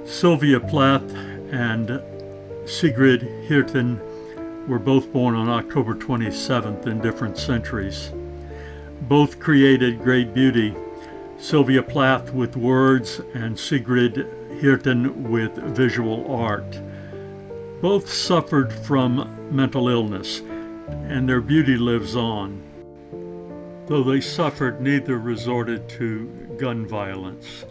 Sylvia Plath and Sigrid Hirten were both born on October 27th in different centuries. Both created great beauty, Sylvia Plath with words and Sigrid Hirten with visual art. Both suffered from mental illness, and their beauty lives on. Though they suffered, neither resorted to gun violence.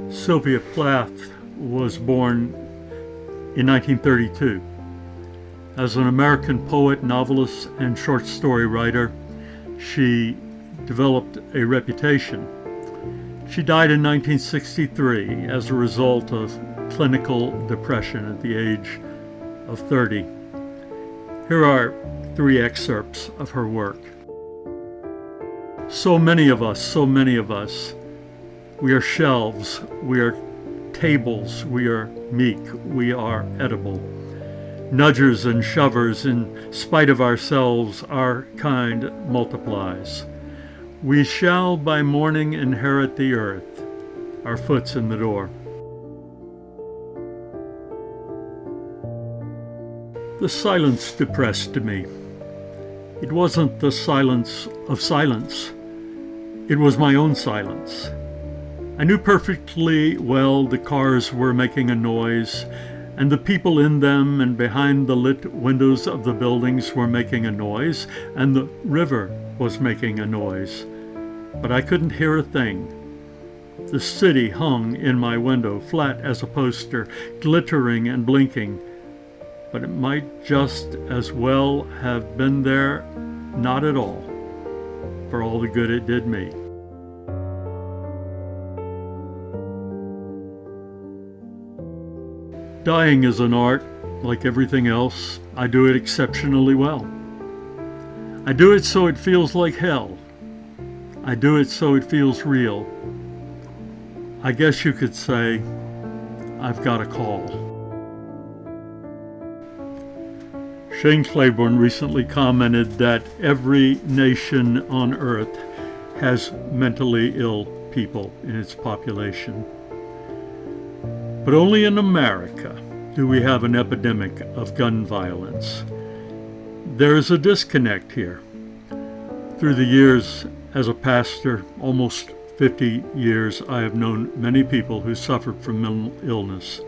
Sylvia Plath was born in 1932. As an American poet, novelist, and short story writer, she developed a reputation. She died in 1963 as a result of clinical depression at the age of 30. Here are 3 excerpts of her work. So many of us, we are shelves, we are tables, we are meek, we are edible. Nudgers and shovers, in spite of ourselves, our kind multiplies. We shall by morning inherit the earth, our foot's in the door. The silence depressed me. It wasn't the silence of silence. It was my own silence. I knew perfectly well the cars were making a noise, and the people in them and behind the lit windows of the buildings were making a noise, and the river was making a noise. But I couldn't hear a thing. The city hung in my window, flat as a poster, glittering and blinking. But it might just as well have been there, not at all, for all the good it did me. Dying is an art, like everything else. I do it exceptionally well. I do it so it feels like hell. I do it so it feels real. I guess you could say, I've got a call. Shane Claiborne recently commented that every nation on earth has mentally ill people in its population. But only in America do we have an epidemic of gun violence. There is a disconnect here. Through the years as a pastor, almost 50 years, I have known many people who suffered from mental illness.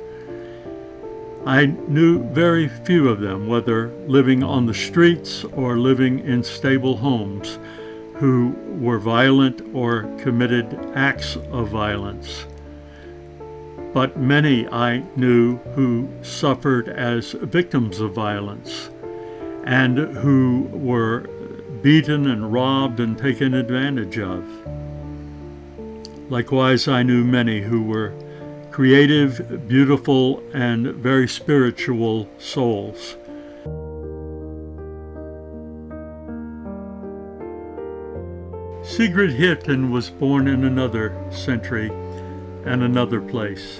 I knew very few of them, whether living on the streets or living in stable homes, who were violent or committed acts of violence. But many I knew who suffered as victims of violence and who were beaten and robbed and taken advantage of. Likewise, I knew many who were creative, beautiful, and very spiritual souls. Sigrid Hirten was born in another century and another place.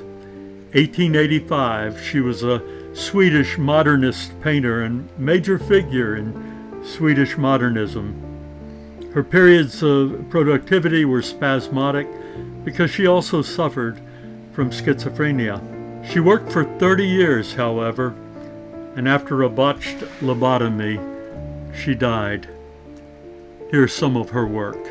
1885, she was a Swedish modernist painter and major figure in Swedish modernism. Her periods of productivity were spasmodic because she also suffered from schizophrenia. She worked for 30 years, however, and after a botched lobotomy, she died. Here's some of her work.